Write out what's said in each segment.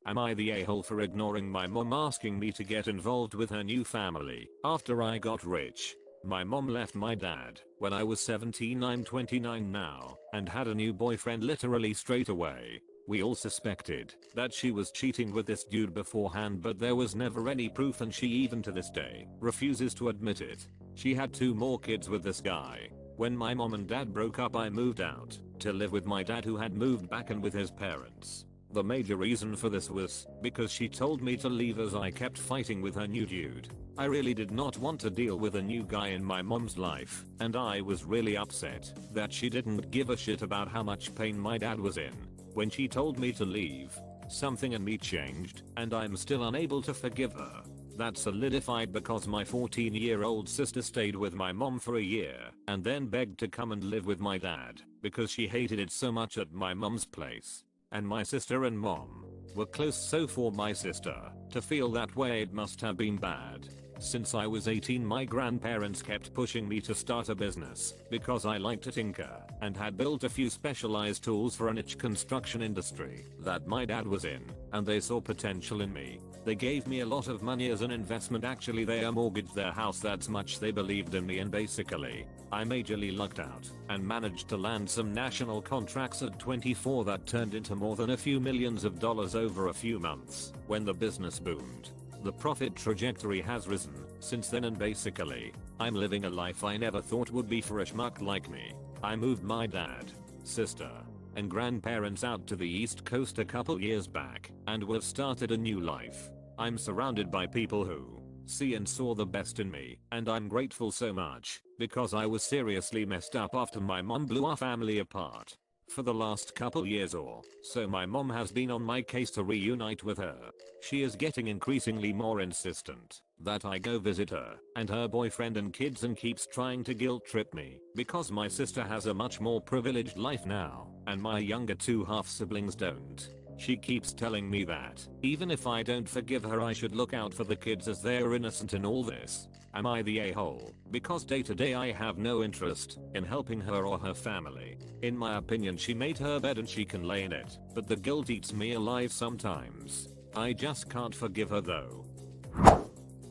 Am I the a-hole for ignoring my mom asking me to get involved with her new family after I got rich? My mom left my dad when I was 17, I'm 29 now, and had a new boyfriend literally straight away. We all suspected that she was cheating with this dude beforehand, but there was never any proof, and she even to this day refuses to admit it. She had 2 more kids with this guy. When my mom and dad broke up, I moved out to live with my dad, who had moved back in with his parents. The major reason for this was because she told me to leave as I kept fighting with her new dude. I really did not want to deal with a new guy in my mom's life, and I was really upset that she didn't give a shit about how much pain my dad was in. When she told me to leave, something in me changed, and I'm still unable to forgive her. That solidified because my 14-year-old sister stayed with my mom for a year and then begged to come and live with my dad because she hated it so much at my mom's place. And my sister and mom were close, so for my sister to feel that way, it must have been bad. Since I was 18, my grandparents kept pushing me to start a business because I liked to tinker and had built a few specialized tools for a niche construction industry that my dad was in, and they saw potential in me. They gave me a lot of money as an investment. Actually, they mortgaged their house, that's much they believed in me, and basically I majorly lucked out and managed to land some national contracts at 24 that turned into more than a few millions of dollars over a few months. When the business boomed, the profit trajectory has risen since then, and basically I'm living a life I never thought would be for a schmuck like me. I moved my dad, sister, and grandparents out to the East Coast a couple years back, and we've started a new life. I'm surrounded by people who see and saw the best in me, and I'm grateful so much because I was seriously messed up after my mom blew our family apart. For the last couple years or so, my mom has been on my case to reunite with her. She is getting increasingly more insistent that I go visit her and her boyfriend and kids, and keeps trying to guilt trip me because my sister has a much more privileged life now and my younger 2 half siblings don't. She keeps telling me that even if I don't forgive her, I should look out for the kids as they are innocent in all this. Am I the a-hole because day to day I have no interest in helping her or her family? In my opinion, she made her bed and she can lay in it, but the guilt eats me alive sometimes. I just can't forgive her though.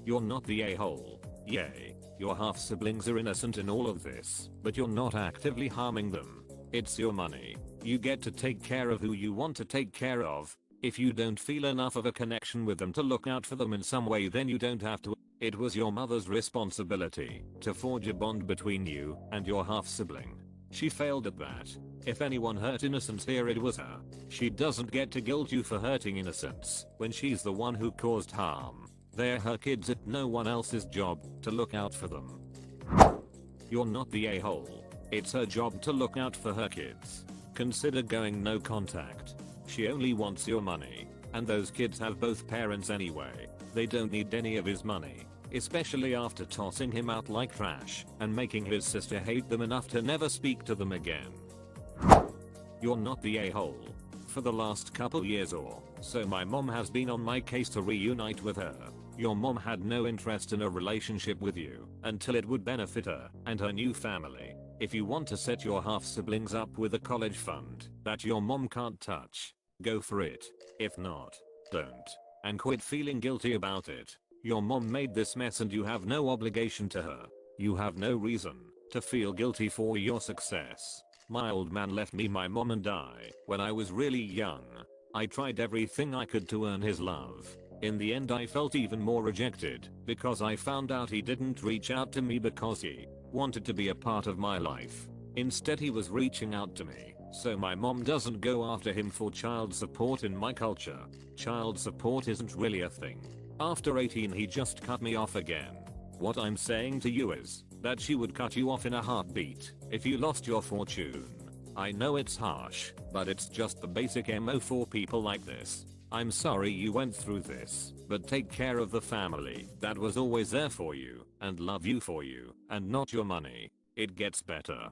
You're not the a-hole. Yay. Your half siblings are innocent in all of this, but you're not actively harming them. It's your money. You get to take care of who you want to take care of. If you don't feel enough of a connection with them to look out for them in some way, then you don't have to. It was your mother's responsibility to forge a bond between you and your half sibling. She failed at that. If anyone hurt innocence here, it was her. She doesn't get to guilt you for hurting innocence when she's the one who caused harm. They're her kids, it's no one else's job to look out for them. You're not the a-hole. It's her job to look out for her kids. Consider going no contact. She only wants your money, and those kids have both parents anyway. They don't need any of his money, especially after tossing him out like trash and making his sister hate them enough to never speak to them again. You're not the a-hole. For the last couple years or so, my mom has been on my case to reunite with her. Your mom had no interest in a relationship with you until it would benefit her and her new family. If you want to set your half siblings up with a college fund that your mom can't touch, go for it. If not, don't. And quit feeling guilty about it. Your mom made this mess and you have no obligation to her. You have no reason to feel guilty for your success. My old man left me, my mom and I when I was really young. I tried everything I could to earn his love. In the end, I felt even more rejected because I found out he didn't reach out to me because he wanted to be a part of my life. Instead, he was reaching out to me so my mom doesn't go after him for child support. In my culture, child support isn't really a thing. After 18, he just cut me off again. What I'm saying to you is that she would cut you off in a heartbeat if you lost your fortune. I know it's harsh, but it's just the basic MO for people like this. I'm sorry you went through this, but take care of the family that was always there for you and love you for you and not your money. It gets better.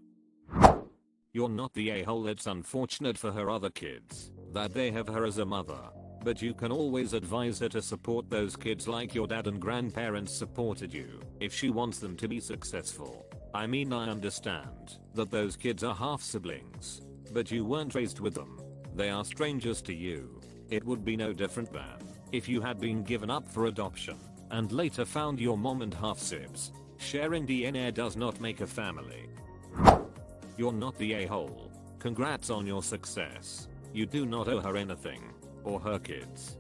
You're not the a-hole. It's unfortunate for her other kids that they have her as a mother, but you can always advise her to support those kids like your dad and grandparents supported you if she wants them to be successful. I mean, I understand that those kids are half siblings, but you weren't raised with them. They are strangers to you. It would be no different than if you had been given up for adoption and later found your mom and half-sibs. Sharing DNA does not make a family. You're not the a-hole. Congrats on your success. You do not owe her anything. Or her kids.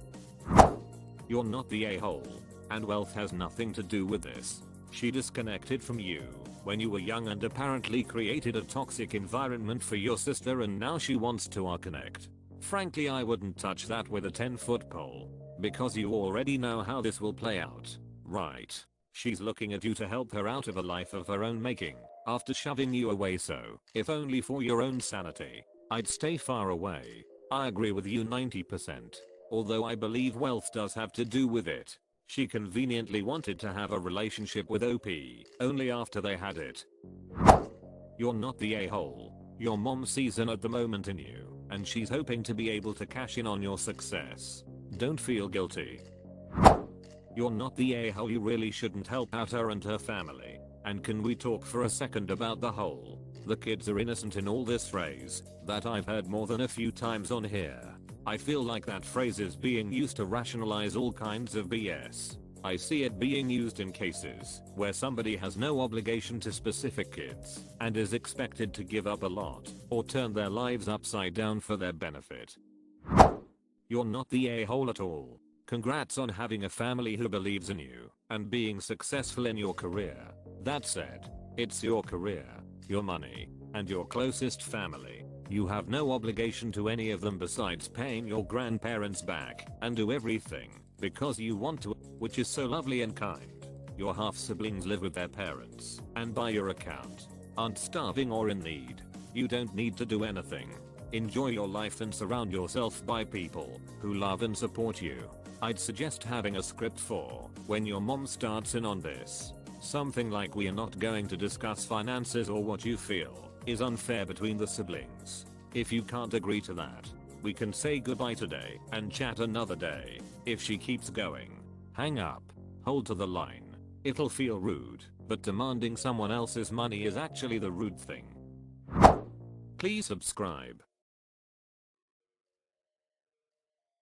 You're not the a-hole. And wealth has nothing to do with this. She disconnected from you when you were young and apparently created a toxic environment for your sister, and now she wants to reconnect. Frankly, I wouldn't touch that with a 10-foot pole. Because you already know how this will play out. Right. She's looking at you to help her out of a life of her own making after shoving you away, so if only for your own sanity, I'd stay far away. I agree with you 90%. Although I believe wealth does have to do with it. She conveniently wanted to have a relationship with OP only after they had it. You're not the a-hole. Your mom sees an at the moment in you, and she's hoping to be able to cash in on your success. Don't feel guilty. You're not the a-hole. You really shouldn't help out her and her family. And can we talk for a second about the whole "the kids are innocent" in all this phrase that I've heard more than a few times on here? I feel like that phrase is being used to rationalize all kinds of BS. I see it being used in cases where somebody has no obligation to specific kids and is expected to give up a lot or turn their lives upside down for their benefit. You're not the a-hole at all. Congrats on having a family who believes in you and being successful in your career. That said, it's your career, your money, and your closest family. You have no obligation to any of them besides paying your grandparents back and do everything because you want to, which is so lovely and kind. Your half-siblings live with their parents and by your account aren't starving or in need. You don't need to do anything. Enjoy your life and surround yourself by people who love and support you. I'd suggest having a script for when your mom starts in on this. Something like, "We are not going to discuss finances or what you feel is unfair between the siblings. If you can't agree to that, we can say goodbye today and chat another day." If she keeps going, hang up. Hold to the line. It'll feel rude, but demanding someone else's money is actually the rude thing. Please subscribe.